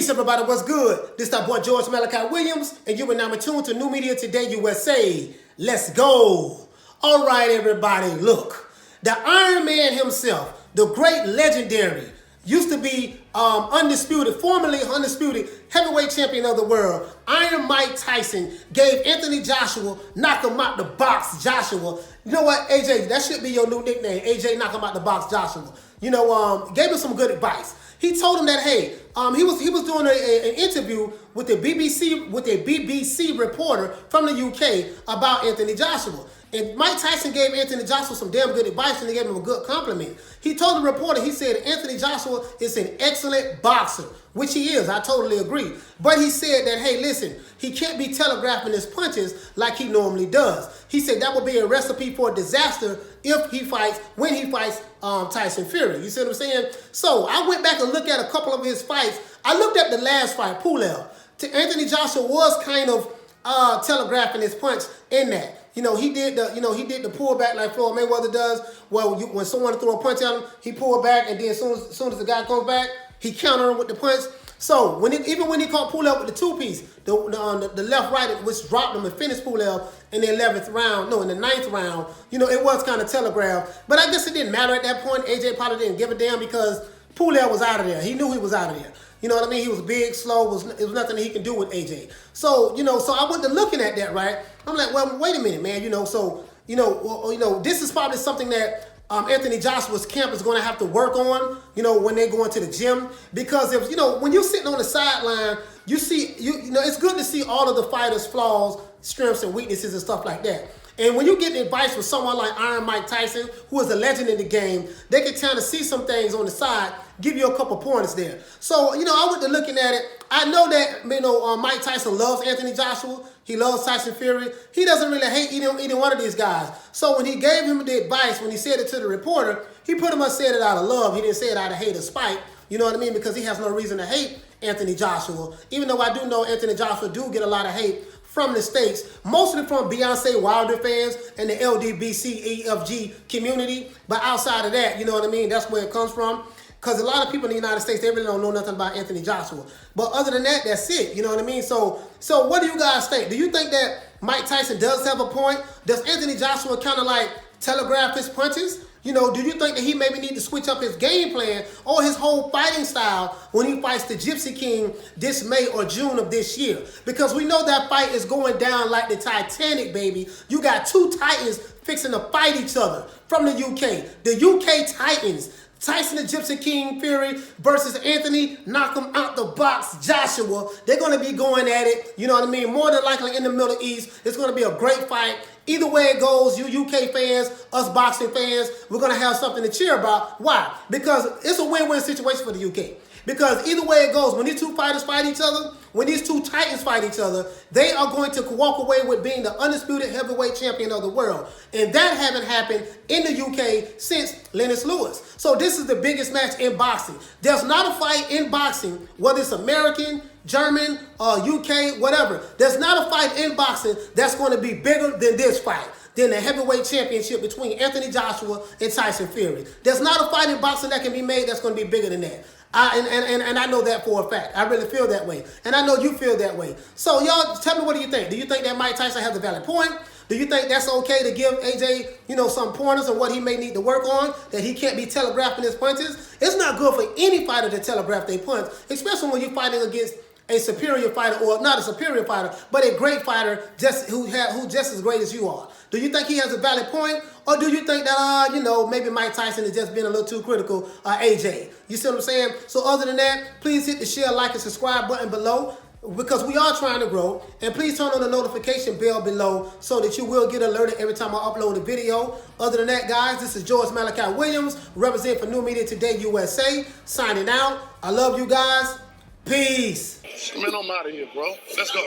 Peace, everybody. What's good? This is our boy George Malachi Williams, and you are now tuned to New Media Today USA. Let's go. All right, everybody. Look, the Iron Man himself, the great legendary, used to be formerly undisputed heavyweight champion of the world, Iron Mike Tyson, gave Anthony Joshua, knock him out the box, Joshua. You know what, AJ? That should be your new nickname, AJ, knock him out the box, Joshua. You know, gave him some good advice. He told him that, hey, he was doing an interview with a BBC reporter from the UK about Anthony Joshua. And Mike Tyson gave Anthony Joshua some damn good advice, and he gave him a good compliment. He told the reporter, he said, Anthony Joshua is an excellent boxer, which he is. I totally agree. But he said that, hey, listen, he can't be telegraphing his punches like he normally does. He said that would be a recipe for a disaster when he fights Tyson Fury. You see what I'm saying? So I went back and looked at a couple of his fights. I looked at the last fight, Pulev. Anthony Joshua was kind of telegraphing his punch in that. You know, he did the pullback like Floyd Mayweather does. Well, when someone threw a punch at him, he pulled back, and then as soon as the guy comes back, he countered him with the punch. So even when he caught Pulev with the two-piece, the left right, which dropped him and finished Pulev in the 11th round, no, in the 9th round, you know, it was kind of telegraphed. But I guess it didn't matter at that point. AJ probably didn't give a damn because Pulev was out of there. He knew he was out of there. You know what I mean? He was big, slow. It was nothing that he could do with AJ. So, you know, so I went to looking at that, right? I'm like, well, wait a minute, man. You know, so, this is probably something that Anthony Joshua's camp is going to have to work on, you know, when they go into the gym. Because if, you know, when you're sitting on the sideline, you see, you know, it's good to see all of the fighters' flaws, strengths, and weaknesses and stuff like that. And when you get advice from someone like Iron Mike Tyson, who is a legend in the game, they can kind of see some things on the side, give you a couple pointers there. So, you know, I went to looking at it. I know that, you know, Mike Tyson loves Anthony Joshua. He loves Tyson Fury. He doesn't really hate either one of these guys. So when he gave him the advice, when he said it to the reporter, he pretty much said it out of love. He didn't say it out of hate or spite. You know what I mean? Because he has no reason to hate Anthony Joshua. Even though I do know Anthony Joshua do get a lot of hate from the States, mostly from Beyonce Wilder fans and the LGBTEFG community. But outside of that, you know what I mean? That's where it comes from. Because a lot of people in the United States, they really don't know nothing about Anthony Joshua. But other than that, that's it. You know what I mean? So what do you guys think? Do you think that Mike Tyson does have a point? Does Anthony Joshua kind of like telegraph his punches? You know, do you think that he maybe need to switch up his game plan or his whole fighting style when he fights the Gypsy King this May or June of this year? Because we know that fight is going down like the Titanic, baby. You got two Titans fixing to fight each other from the UK. The UK Titans. Tyson the Gypsy King Fury versus Anthony, knock him out the box, Joshua. They're going to be going at it, you know what I mean? More than likely in the Middle East. It's going to be a great fight. Either way it goes, you UK fans, us boxing fans, we're going to have something to cheer about. Why? Because it's a win-win situation for the UK. Because either way it goes, when these two fighters fight each other, when these two Titans fight each other, they are going to walk away with being the undisputed heavyweight champion of the world. And that hasn't happened in the UK since Lennox Lewis. So this is the biggest match in boxing. There's not a fight in boxing, whether it's American, German, UK, whatever. There's not a fight in boxing that's going to be bigger than this fight, than the heavyweight championship between Anthony Joshua and Tyson Fury. There's not a fight in boxing that can be made that's going to be bigger than that. And I know that for a fact. I really feel that way. And I know you feel that way. So y'all, tell me, what do you think? Do you think that Mike Tyson has a valid point? Do you think that's okay to give AJ, you know, some pointers on what he may need to work on, that he can't be telegraphing his punches? It's not good for any fighter to telegraph their punch, especially when you're fighting against a superior fighter, or not a superior fighter, but a great fighter who's just as great as you are. Do you think he has a valid point? Or do you think that, you know, maybe Mike Tyson has just been a little too critical, AJ? You see what I'm saying? So other than that, please hit the share, like, and subscribe button below, because we are trying to grow. And please turn on the notification bell below so that you will get alerted every time I upload a video. Other than that, guys, this is George Malachi Williams, representing for New Media Today USA, signing out. I love you guys. Peace. Man, I'm out of here, bro. Let's go.